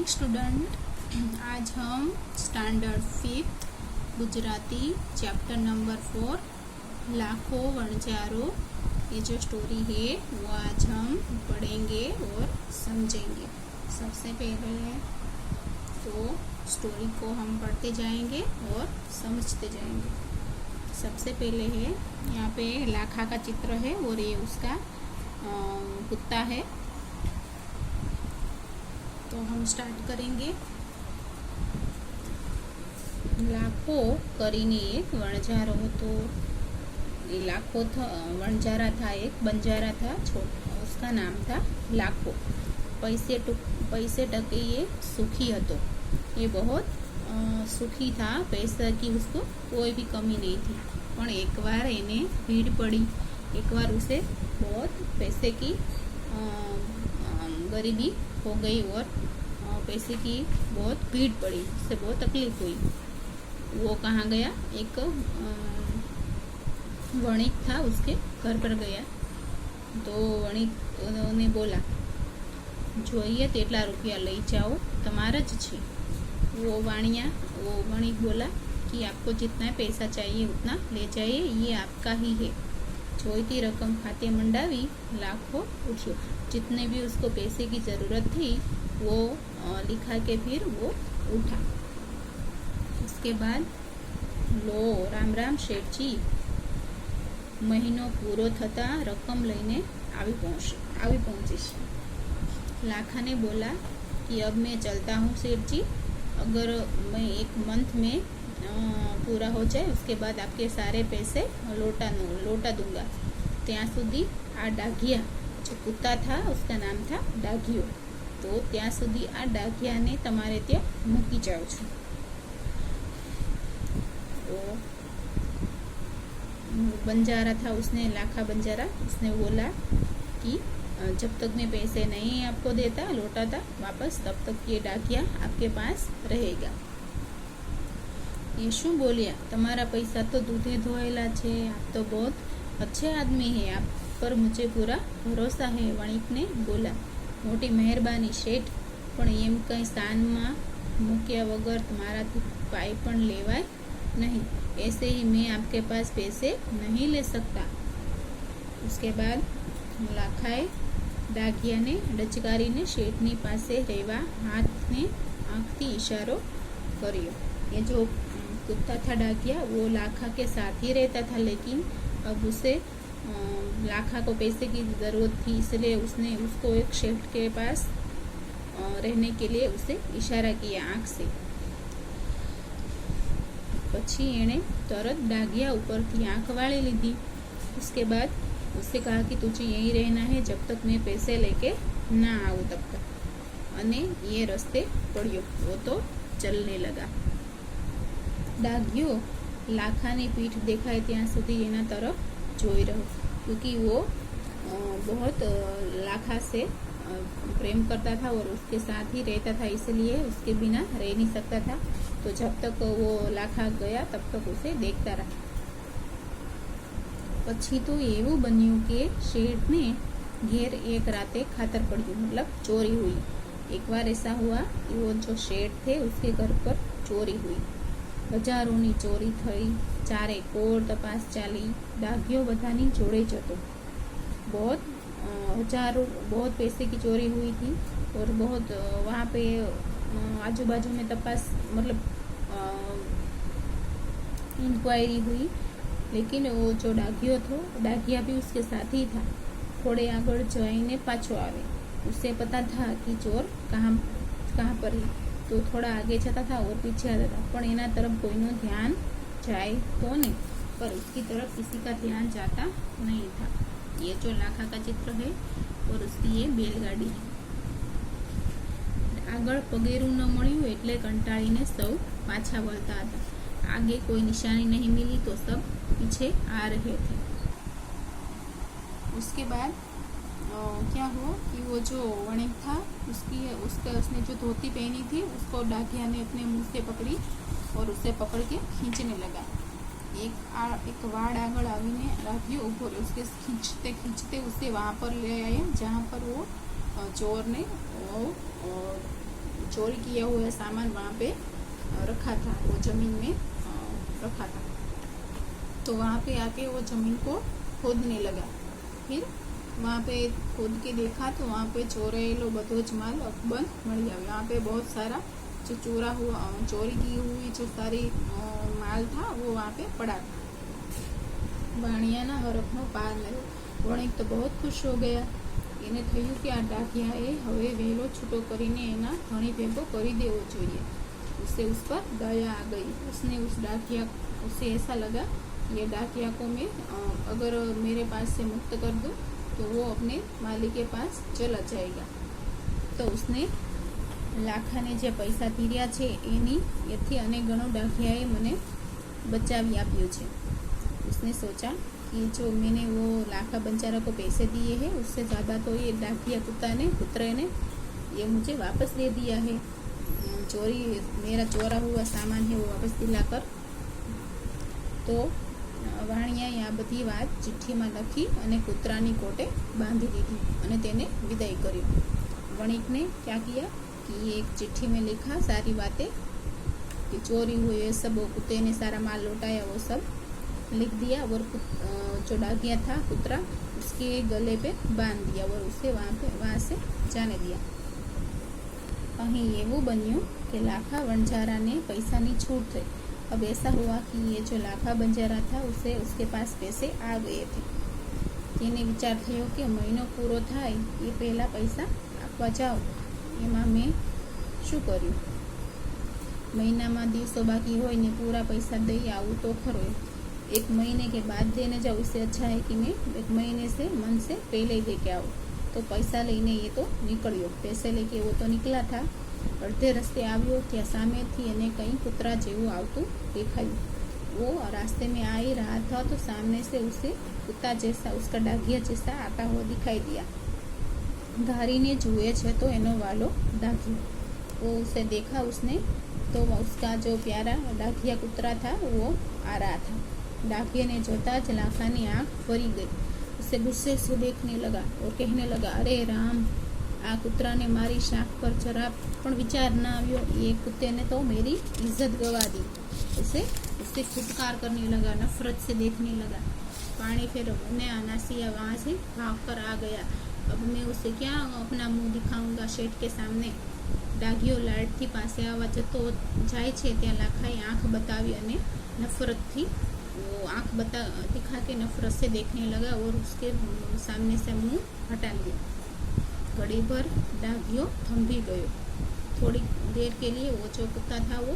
Morning student. आज हम standard 5 Gujarati chapter number 4 लाखों वणजारो, ये जो स्टोरी है वो आज हम पढ़ेंगे और समझेंगे। सबसे पहले तो स्टोरी को हम पढ़ते जाएंगे और समझते जाएंगे। सबसे पहले है यहाँ पे लाखा का चित्र है और ये उसका कुत्ता है। तो हम स्टार्ट करेंगे। लाखो करीने एक वणजारो હતો। लाखो था वणजारा था, एक बंजारा था, उसका नाम था लाखो। पैसे टके ये सुखी હતો। ये बहुत सुखी था, पैसा की उसको कोई भी कमी नहीं थी। पर एक बार इन्हें भीड़ पड़ी, एक बार उसे बहुत पैसे की गरीबी हो गई और पैसे की बहुत भीड़ पड़ी, उससे बहुत तकलीफ हुई। वो कहाँ गया, एक वणिक था उसके घर पर गया। तो वणिक ने बोला, જોઈએ તેટલા रुपया લઈ जाओ, તમારા જ છે। वो वणिक बोला कि आपको जितना पैसा चाहिए उतना ले जाइए, ये आपका ही है। जोईती रकम खाते मंडावी लाखो उठ्यो। जितने भी उसको पैसे की ज़रूरत थी वो लिखा के फिर वो उठा। उसके बाद लो राम राम शेठजी, महीनो पूरो थता रकम लईने आवी पहुंचीश। लाखा ने बोला कि अब मैं चलता हूँ सेठ जी, अगर मैं एक मंथ में पूरा हो जाए उसके बाद आपके सारे पैसे लौटा दूंगा। ત્યાં સુધી આ ડાઘિયા, जो कुत्ता था उसका नाम था डाघियो, तो ત્યાં સુધી આ ડાઘિયાને તમારે ત્યાં મૂકી જાઉં છું। तो बंजारा था, उसने लाखा बंजारा, उसने बोला कि जब तक मैं पैसे नहीं आपको देता लौटाता वापस, तब तक ये डाकिया आपके पास रहेगा। ये शू बोलिया, तुम्हारा पैसा तो दूधे धोएला छे, आप तो बहुत अच्छे आदमी है, आप पर मुझे पूरा भरोसा है। वणिक ने बोला, मोटी मेहरबानी शेठ, पण एम कई स्थान में मूक्या वगर तुम्हाराथी पाई पण लेवाय नहीं, ऐसे ही मैं आपके पास पैसे नहीं ले सकता। उसके बाद लाखाए डाकिया ने डचकारी ने शेठनी पासे रेवा हाथ ने आंखथी इशारो कर्यो। ये जो कुत्ता था डाकिया वो लाखा के साथ ही रहता था, लेकिन अब उसे लाखा को पैसे की ज़रूरत थी, इसलिए उसने उसको एक शेठ के पास रहने के लिए उसे इशारा किया आँख से। पछी एणे तरत डागिया ऊपर थी आँख वाली लीधी। उसके बाद उससे कहा कि तुझे यहीं रहना है जब तक मैं पैसे लेके ना आऊँ तब तक। अने ये रस्ते पड़ियो, वो तो चलने लगा। डागियो लाखा ने पीठ देखाय ત્યાં સુધી એના तरफ જોઈ રહ્યો, क्योंकि वो बहुत लाखा से प्रेम करता था और उसके साथ ही रहता था, इसलिए उसके बिना रह नहीं सकता था। तो जब तक वो लाखा गया तब तक उसे देखता रहा। पछी तो एवं बन्यु के शेठ ने घेर एक राते खातर पड़्યું, मतलब चोरी हुई। एक बार ऐसा हुआ कि वो जो शेठ थे उसके घर पर चोरी हुई, हजारों चोरी थई, चारे कोर तपास चाली, डाघियो बधानी जोड़े जतो। बहुत पैसे की चोरी हुई थी और बहुत वहाँ पे आजू बाजू में तपास, मतलब इंक्वायरी हुई, लेकिन वो जो डाघिया भी उसके साथ ही था। थोड़े आगे जाइने पाछो आवे, उसे पता था कि चोर कहाँ पर है, तो थोड़ा आगे जाता था और पीछे आता था, पर एना तरफ कोईनो ध्यान जाए तो नहीं, पर उसकी तरफ किसी का ध्यान जाता नहीं था। ये जो लाखा का चित्र है और उसकी ये बैलगाड़ी है। आगळ पगेरू न मळ्યું એટલે કંટાળીને સૌ પાછા વળતા હતા। आगे कोई निशानी नहीं मिली तो सब पीछे आ रहे थे। उसके बाद क्या हुआ कि वो जो वणिक था उसने जो धोती पहनी थी उसको डाकिया ने अपने मुंह से पकड़ी और उसे पकड़ के खींचने लगा। एक वाड़ आगळ आवीने डाकियो ऊपर उसके खींचते खींचते उसे वहाँ पर ले आया जहाँ पर वो चोर ने वो चोरी किया हुआ सामान वहाँ पे रखा था, वो ज़मीन में रखा था। तो वहाँ पे आके वो ज़मीन को खोदने लगा। फिर वहाँ पे खोद के देखा तो वहाँ पे चोरेलो बधो ज माल अकबंध मળી આવ્યો। वहाँ पे बहुत सारा जो चोरी की हुई जो सारी माल था वो वहाँ पे पड़ा था। વાણિયાના હરખનો પાર લાગ્યો। વણિક તો बहुत खुश हो गया। એને થયું કે આ ડાઘિયાએ હવે વહેલો છૂટો કરીને એના ધણી ભેગો કરી દેવો જોઈએ। उसे उस पर दया आ गई। उसे ऐसा लगा ये डाकिया को मैं अगर मेरे पास से मुक्त कर दूँ तो वो अपने मालिक के पास चला जाएगा। तो उसने लाखाने जे पैसा तीर्या छे एथी अनेक गणो डाकियाए मने बचावी आप्यो छे। उसने सोचा कि जो मैंने वो लाखा बंजारा को पैसे दिए हैं उससे ज़्यादा तो ये डाकिया पुत्र ने ये मुझे वापस दे दिया है। मेरा चोरा हुआ सामान है वो वापस दिलाकर। तो વાણિયાએ આ બધી વાત ચિઠ્ઠીમાં લખી અને કૂતરાની કોટે બાંધી દીધી અને તેને વિદાય કર્યો। वणिक ने क्या किया कि एक चिट्ठी में लिखा सारी बातें कि चोरी हुई है सब, वो कुत्ते ने सारा माल लौटाया वो सब लिख दिया और जो डाकिया था कुतरा उसके गले पे बांध दिया और उसे वहाँ से जाने दिया। અહીં એવું બન્યું कि लाखा बंजारा ने पैसा ની छूट थी। अब ऐसा हुआ कि ये जो लाखा बंजारा था उसके पास पैसे आ गए थे। તેને વિચાર થયો કે મહિનો પૂરો થાય એ પહેલાં પૈસા આપવા જાઓ, એમાં મેં શું કર્યું? મહિનામાં દિવસો બાકી હોય ને પૂરા પૈસા દઈ આવું તો ખરો। एक महीने के बाद देने जाओ, इससे अच्छा है कि मैं एक महीने से मन से पहले ही दे के आओ। तो पैसा लेने ये तो निकळ्यो। पैसे लेके वो तो निकला था। अर्धे रस्ते આવ્યો ત્યાં સામેથી એને કંઈ કૂતરા જેવું આવતું દેખાયું। वो रास्ते में आ ही रहा था तो सामने से उसे कुत्ता जैसा उसका डाघिया जैसा आता हुआ दिखाई दिया। धारीने जुए छे तो एनो वालो डाघियो। वो उसे देखा उसने तो उसका जो प्यारा डाघिया कुतरा था वो आ रहा था। डाकिया ने जोता ज लाखानी आँख भरी गई। उसे गुस्से से देखने लगा और कहने लगा, अरे राम, आ कुतरा ने मारी शाख पर जरा पण विचार न आव्यो, ये कुत्ते ने तो मेरी इज्जत गवा दी। उससे फुटकार करने लगा, नफरत से देखने लगा। पानी फिर उन्हें अनासिया वहाँ से भाग कर आ गया। अब मैं उसे क्या अपना मुंह दिखाऊंगा शेठ के सामने? डाघियो लाडથી પાસે આવવા જતો જાય છે ત્યાં લાખાએ આંખ બતાવી અને નફરતથી वो आँख दिखा के नफरत से देखने लगा और उसके सामने से मुंह हटा लिया। घड़ी भर डाघियो थंभी गयो। थोड़ी देर के लिए वो जो कुत्ता था वो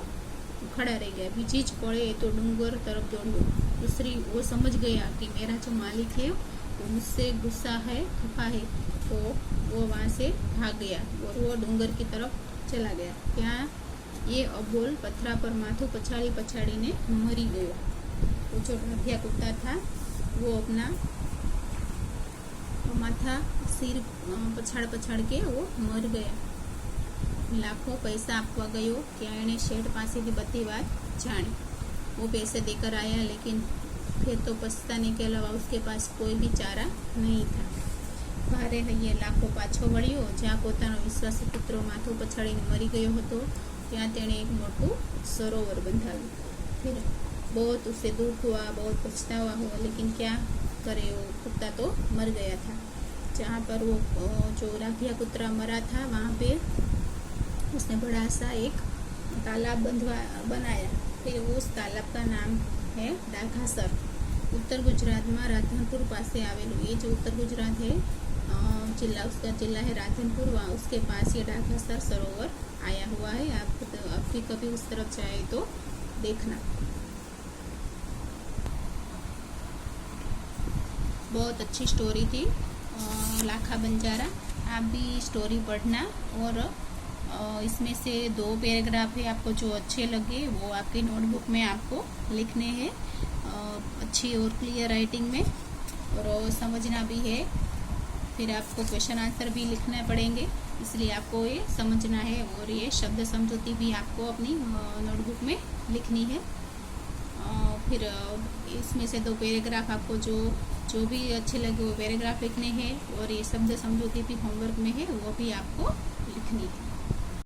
खड़ा रह गया। बीजी ज पड़े तो डूंगर तरफ दौड़ियो। दूसरी वो समझ गया कि मेरा जो मालिक है वो मुझसे गुस्सा है, खफा है, तो वो वहाँ से भाग गया और वो डूंगर की तरफ चला गया। क्या ये अबोल पथरा पर माथुं पछाड़ी ने मरी गयो। वो जो डाघिया कुत्ता था वो अपना माथा सिर पछाड़ के वो मर गया। लाखों पैसा आपवा गयो क्या एने शेठ पासेथी बधी बात जाणी। वो पैसे देकर आया लेकिन फिर तो पछताने के अलावा उसके पास कोई भी चारा नहीं था। भारे हૈયે લાખો પાછો વળ્યો। જ્યાં પોતાનો વિશ્વાસી પુત્રો માથું પછાડીને મરી ગયો હતો ત્યાં તેણે એક મોટું સરોવર બંધાવ્યું। फिर बहुत उसे दुख हुआ, बहुत पछतावा हुआ, लेकिन क्या करे, वो कुत्ता तो मर गया था। जहाँ पर वो जो डाघिया कुत्रा मरा था वहाँ पे उसने बड़ा सा एक तालाब बनाया। फिर उस तालाब का नाम है डाघासर। उत्तर गुजरात में राधनपुर पासे आवेलू। ये जो उत्तर गुजरात है उसका जिला है राधनपुर, वहाँ उसके पास ये डाघासर सरोवर आया हुआ है। आप भी कभी उस तरफ जाए तो देखना। बहुत अच्छी स्टोरी थी लाखा बंजारा। आप भी स्टोरी पढ़ना और इसमें से 2 पैराग्राफ है, आपको जो अच्छे लगे वो आपकी नोटबुक में आपको लिखने हैं अच्छी और क्लियर राइटिंग में, और समझना भी है। फिर आपको क्वेश्चन आंसर भी लिखने पड़ेंगे, इसलिए आपको ये समझना है। और ये शब्द समझौती भी आपको अपनी नोटबुक में लिखनी है। फिर इसमें से 2 पैराग्राफ आपको जो भी अच्छे लगे वो पैराग्राफ लिखने हैं, और ये शब्द समझौती भी होमवर्क में है वो भी आपको लिखनी है।